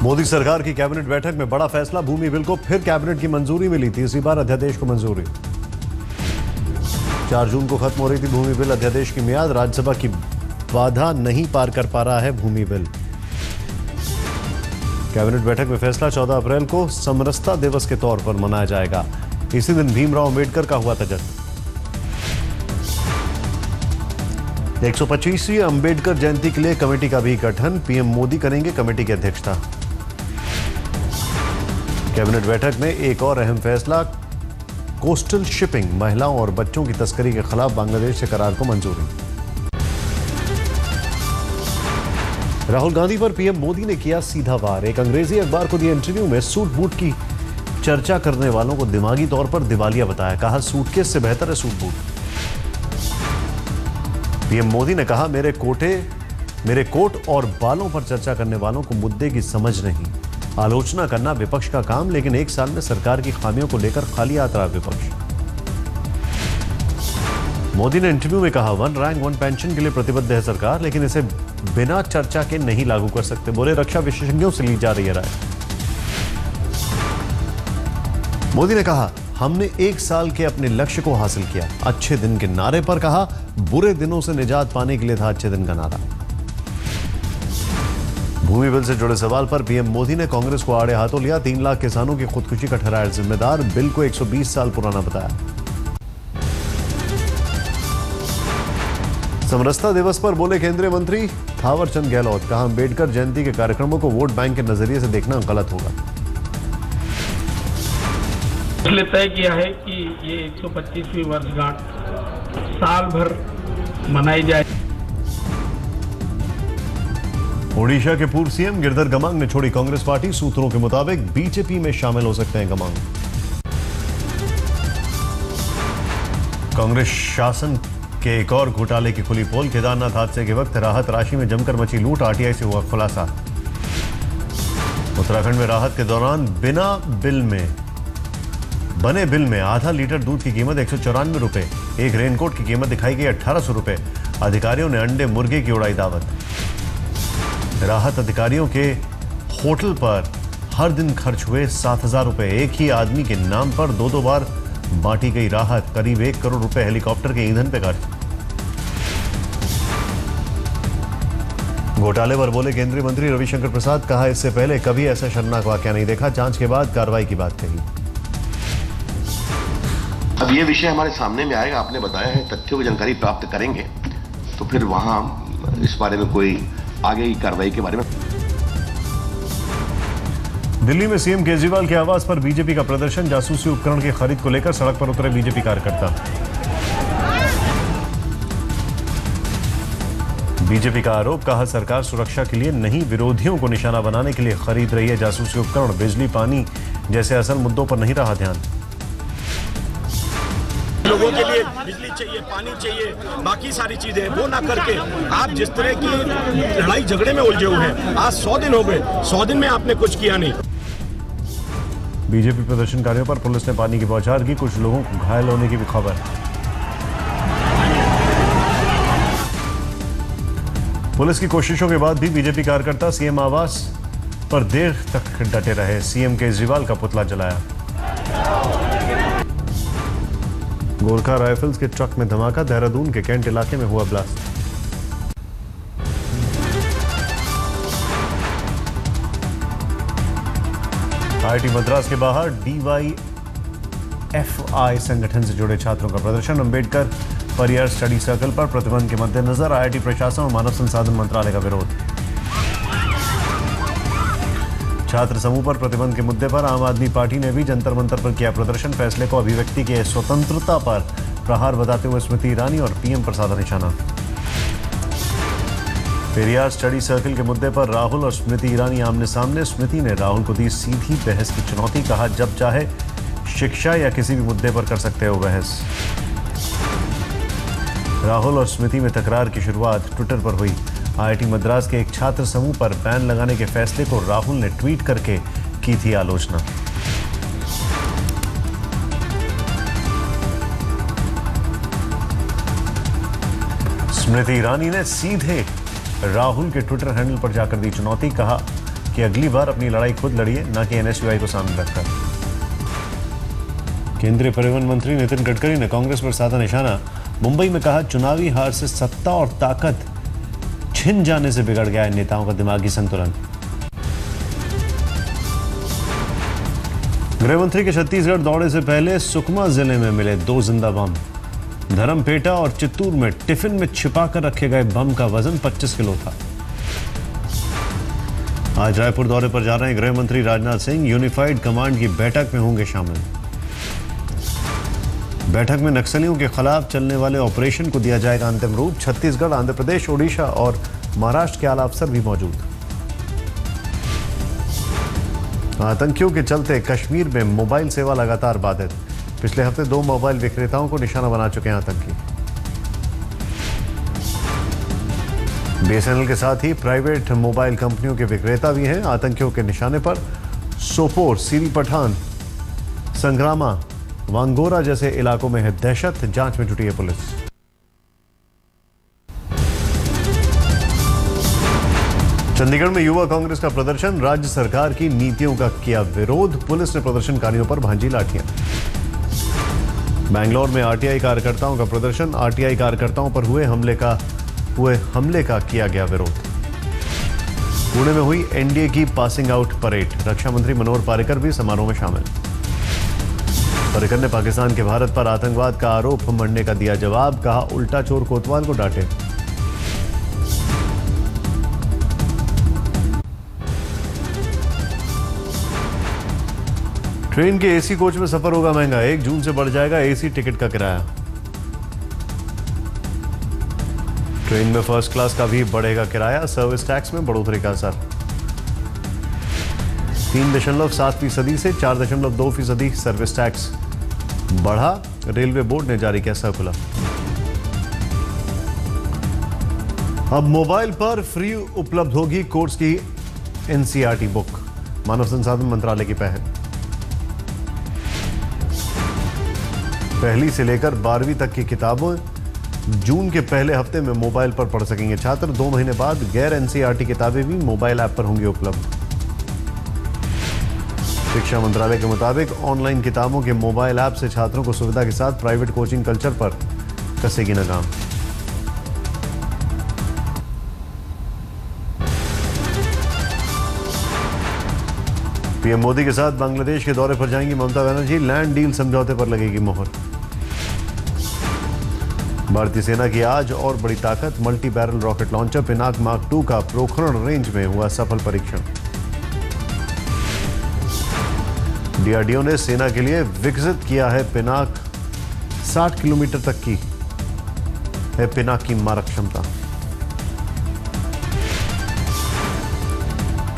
मोदी सरकार की कैबिनेट बैठक में बड़ा फैसला, भूमि बिल को फिर कैबिनेट की मंजूरी मिली थी, इसी बार अध्यादेश को मंजूरी। 4 जून को खत्म हो रही थी भूमि बिल अध्यादेश की मियाद, राज्यसभा की बाधा नहीं पार कर पा रहा है भूमि बिल। कैबिनेट बैठक में फैसला, 14 अप्रैल को समरसता दिवस के तौर पर मनाया जाएगा। इसी दिन भीमराव अंबेडकर का हुआ था जन्म। 125वीं अंबेडकर जयंती के लिए कमेटी का भी गठन, पीएम मोदी करेंगे कमेटी की अध्यक्षता। कैबिनेट बैठक में एक और अहम फैसला, कोस्टल शिपिंग, महिलाओं और बच्चों की तस्करी के खिलाफ बांग्लादेश से करार को मंजूरी। राहुल गांधी पर पीएम मोदी ने किया सीधा वार, एक अंग्रेजी अखबार को दिए इंटरव्यू में सूट बूट की चर्चा करने वालों को दिमागी तौर पर दिवालिया बताया, कहा सूटकेस से बेहतर है सूट बूट। पीएम मोदी ने कहा मेरे कोट और बालों पर चर्चा करने वालों को मुद्दे की समझ नहीं, आलोचना करना विपक्ष का काम, लेकिन 1 साल में सरकार की खामियों को लेकर खाली हाथ रहा विपक्ष। मोदी ने इंटरव्यू में कहा 1 रैंक 1 पेंशन के लिए प्रतिबद्ध है सरकार, लेकिन इसे बिना चर्चा के नहीं लागू कर सकते। बोले रक्षा विशेषज्ञों से ली जा रही है राय। मोदी ने कहा हमने 1 साल के अपने लक्ष्य को हासिल किया, अच्छे दिन के नारे पर कहा बुरे दिनों से निजात पाने के लिए था अच्छे दिन का नारा। भूमि बिल से जुड़े सवाल पर पीएम मोदी ने कांग्रेस को आड़े हाथों लिया, 3 लाख किसानों की खुदकुशी का ठहराया जिम्मेदार, बिल को 120 साल पुराना बताया। समरसता दिवस पर बोले केंद्रीय मंत्री थावरचंद गहलोत, कहा अंबेडकर जयंती के कार्यक्रमों को वोट बैंक के नजरिए से देखना गलत होगा। इसलिए तय किया है कि ये 125वीं वर्षगांठ साल भर मनाई जाए। ओडिशा के पूर्व सीएम गिरधर गमांग ने छोड़ी कांग्रेस पार्टी, सूत्रों के मुताबिक बीजेपी में शामिल हो सकते हैं गमांग। कांग्रेस शासन के एक और घोटाले की खुली पोल, केदारनाथ हादसे के वक्त राहत राशि में जमकर मची लूट, आरटीआई से हुआ खुलासा। उत्तराखंड में राहत के दौरान बने बिल में आधा लीटर दूध की कीमत 194 रुपए, एक रेनकोट की कीमत दिखाई गई 1800 रुपए। अधिकारियों ने अंडे मुर्गे की उड़ाई दावत। राहत अधिकारियों के होटल पर हर दिन खर्च हुए 7000 रुपए, एक ही आदमी के नाम पर 2 बार बांटी गई राहत, करीब 1 करोड़ रुपए हेलीकॉप्टर के ईंधन पे खर्च। घोटाले पर बोले केंद्रीय मंत्री रविशंकर प्रसाद, कहा इससे पहले कभी ऐसा शर्मनाक वाकया नहीं देखा, जांच के बाद कार्रवाई की बात कही। अब ये विषय हमारे सामने में आएगा, आपने बताया है, तथ्यों की जानकारी प्राप्त करेंगे तो फिर वहां इस बारे में कोई आगे की कार्रवाई के बारे में। दिल्ली में सीएम केजरीवाल के आवास पर बीजेपी का प्रदर्शन, जासूसी उपकरण की खरीद को लेकर सड़क पर उतरे बीजेपी कार्यकर्ता। बीजेपी का आरोप, कहा सरकार सुरक्षा के लिए नहीं विरोधियों को निशाना बनाने के लिए खरीद रही है जासूसी उपकरण, बिजली पानी जैसे असल मुद्दों पर नहीं रहा ध्यान। लोगों के लिए बिजली चाहिए, पानी चाहिए, बाकी सारी चीजें वो ना करके आप जिस तरह की लड़ाई झगड़े में उलझे हुए हैं, आज 100 दिन हो गए, 100 दिन में आपने कुछ किया नहीं। बीजेपी प्रदर्शनकारियों पर पुलिस ने पानी की बौछार की, कुछ लोगों को घायल होने की भी खबर। पुलिस की कोशिशों के बाद भी बीजेपी कार्यकर्ता सीएम आवास पर देर तक डटे रहे, सीएम केजरीवाल का पुतला जलाया। गोरखा राइफल्स के ट्रक में धमाका, देहरादून के कैंट इलाके में हुआ ब्लास्ट। आईआईटी मद्रास के बाहर डीवाईएफआई संगठन से जुड़े छात्रों का प्रदर्शन, अंबेडकर परियर स्टडी सर्कल पर प्रतिबंध के मद्देनजर आईआईटी प्रशासन और मानव संसाधन मंत्रालय का विरोध। छात्र समूह पर प्रतिबंध के मुद्दे पर आम आदमी पार्टी ने भी जंतर मंतर पर किया प्रदर्शन, फैसले को अभिव्यक्ति की स्वतंत्रता पर प्रहार बताते हुए स्मृति ईरानी और पीएम पर साधा निशाना। पेरियार स्टडी सर्कल के मुद्दे पर राहुल और स्मृति ईरानी आमने सामने, स्मृति ने राहुल को दी सीधी बहस की चुनौती, कहा जब चाहे शिक्षा या किसी भी मुद्दे पर कर सकते हो बहस। राहुल और स्मृति में तकरार की शुरुआत ट्विटर पर हुई। आईआईटी मद्रास के एक छात्र समूह पर बैन लगाने के फैसले को राहुल ने ट्वीट करके की थी आलोचना। स्मृति ईरानी ने सीधे राहुल के ट्विटर हैंडल पर जाकर दी चुनौती, कहा कि अगली बार अपनी लड़ाई खुद लड़िए, ना कि एनएसयूआई को सामने रखकर। केंद्रीय परिवहन मंत्री नितिन गडकरी ने कांग्रेस पर साधा निशाना। मुंबई में कहा, चुनावी हार से सत्ता और ताकत छिन जाने से बिगड़ गया है नेताओं का दिमागी संतुलन। गृह मंत्री के छत्तीसगढ़ दौरे से पहले सुकमा जिले में मिले 2 जिंदा बम। धर्मपेटा और चित्तूर में टिफिन में छिपाकर रखे गए बम का वजन 25 किलो था। आज रायपुर दौरे पर जा रहे हैं गृह मंत्री राजनाथ सिंह। यूनिफाइड कमांड की बैठक में होंगे शामिल। बैठक में नक्सलियों के खिलाफ चलने वाले ऑपरेशन को दिया जाएगा अंतिम रूप। छत्तीसगढ़, आंध्र प्रदेश, ओडिशा और महाराष्ट्र के आला अफसर भी मौजूद। आतंकियों के चलते कश्मीर में मोबाइल सेवा लगातार बाधित। पिछले हफ्ते 2 मोबाइल विक्रेताओं को निशाना बना चुके हैं आतंकी। बीएसएनएल के साथ ही प्राइवेट मोबाइल कंपनियों के विक्रेता भी हैं आतंकियों के निशाने पर। सोपोर, सीरी पठान, संग्रामा, वांगोरा जैसे इलाकों में है दहशत। जांच में जुटी है पुलिस। चंडीगढ़ में युवा कांग्रेस का प्रदर्शन। राज्य सरकार की नीतियों का किया विरोध। पुलिस ने प्रदर्शनकारियों पर भांजी लाठियां। बैंगलोर में आरटीआई कार्यकर्ताओं का प्रदर्शन। आरटीआई कार्यकर्ताओं पर हुए हमले का किया गया विरोध। पुणे में हुई एनडीए की पासिंग आउट परेड। रक्षा मंत्री मनोहर पर्रिकर भी समारोह में शामिल। पर्रिकर ने पाकिस्तान के भारत पर आतंकवाद का आरोप मढ़ने का दिया जवाब। कहा, उल्टा चोर कोतवाल को डांटे। ट्रेन के एसी कोच में सफर होगा महंगा। 1 जून से बढ़ जाएगा एसी टिकट का किराया। ट्रेन में फर्स्ट क्लास का भी बढ़ेगा किराया। सर्विस टैक्स में बढ़ोतरी का असर। 3.7% से 4.2% सर्विस टैक्स बढ़ा। रेलवे बोर्ड ने जारी किया सर्कुलर। अब मोबाइल पर फ्री उपलब्ध होगी कोर्स की एनसीईआरटी बुक। मानव संसाधन मंत्रालय की पहल। 1ली से लेकर 12वीं तक की किताबें जून के पहले हफ्ते में मोबाइल पर पढ़ सकेंगे छात्र। 2 महीने बाद गैर एनसीईआरटी किताबें भी मोबाइल ऐप पर होंगी उपलब्ध। शिक्षा मंत्रालय के मुताबिक ऑनलाइन किताबों के मोबाइल ऐप से छात्रों को सुविधा के साथ प्राइवेट कोचिंग कल्चर पर कसेगी लगाम। पीएम मोदी के साथ बांग्लादेश के दौरे पर जाएंगी ममता बनर्जी। लैंड डील समझौते पर लगेगी मोहर। भारतीय सेना की आज और बड़ी ताकत। Multi barrel rocket launcher Pinaka mark 2 का पोखरण रेंज में हुआ सफल परीक्षण। डीआरडीओ ने सेना के लिए विकसित किया है पिनाक। 60 किलोमीटर तक की है पिनाक की मारक क्षमता।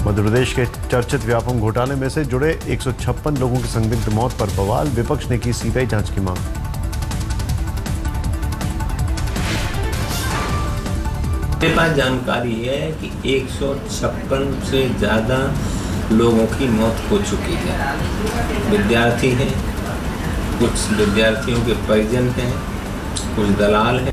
मध्य प्रदेश के चर्चित व्यापम घोटाले में से जुड़े 156 लोगों की संदिग्ध मौत पर बवाल। विपक्ष ने की सीबीआई जांच की मांग। मेरे पास जानकारी है कि 156 से ज़्यादा लोगों की मौत हो चुकी है। विद्यार्थी हैं, कुछ विद्यार्थियों के परिजन हैं, कुछ दलाल हैं।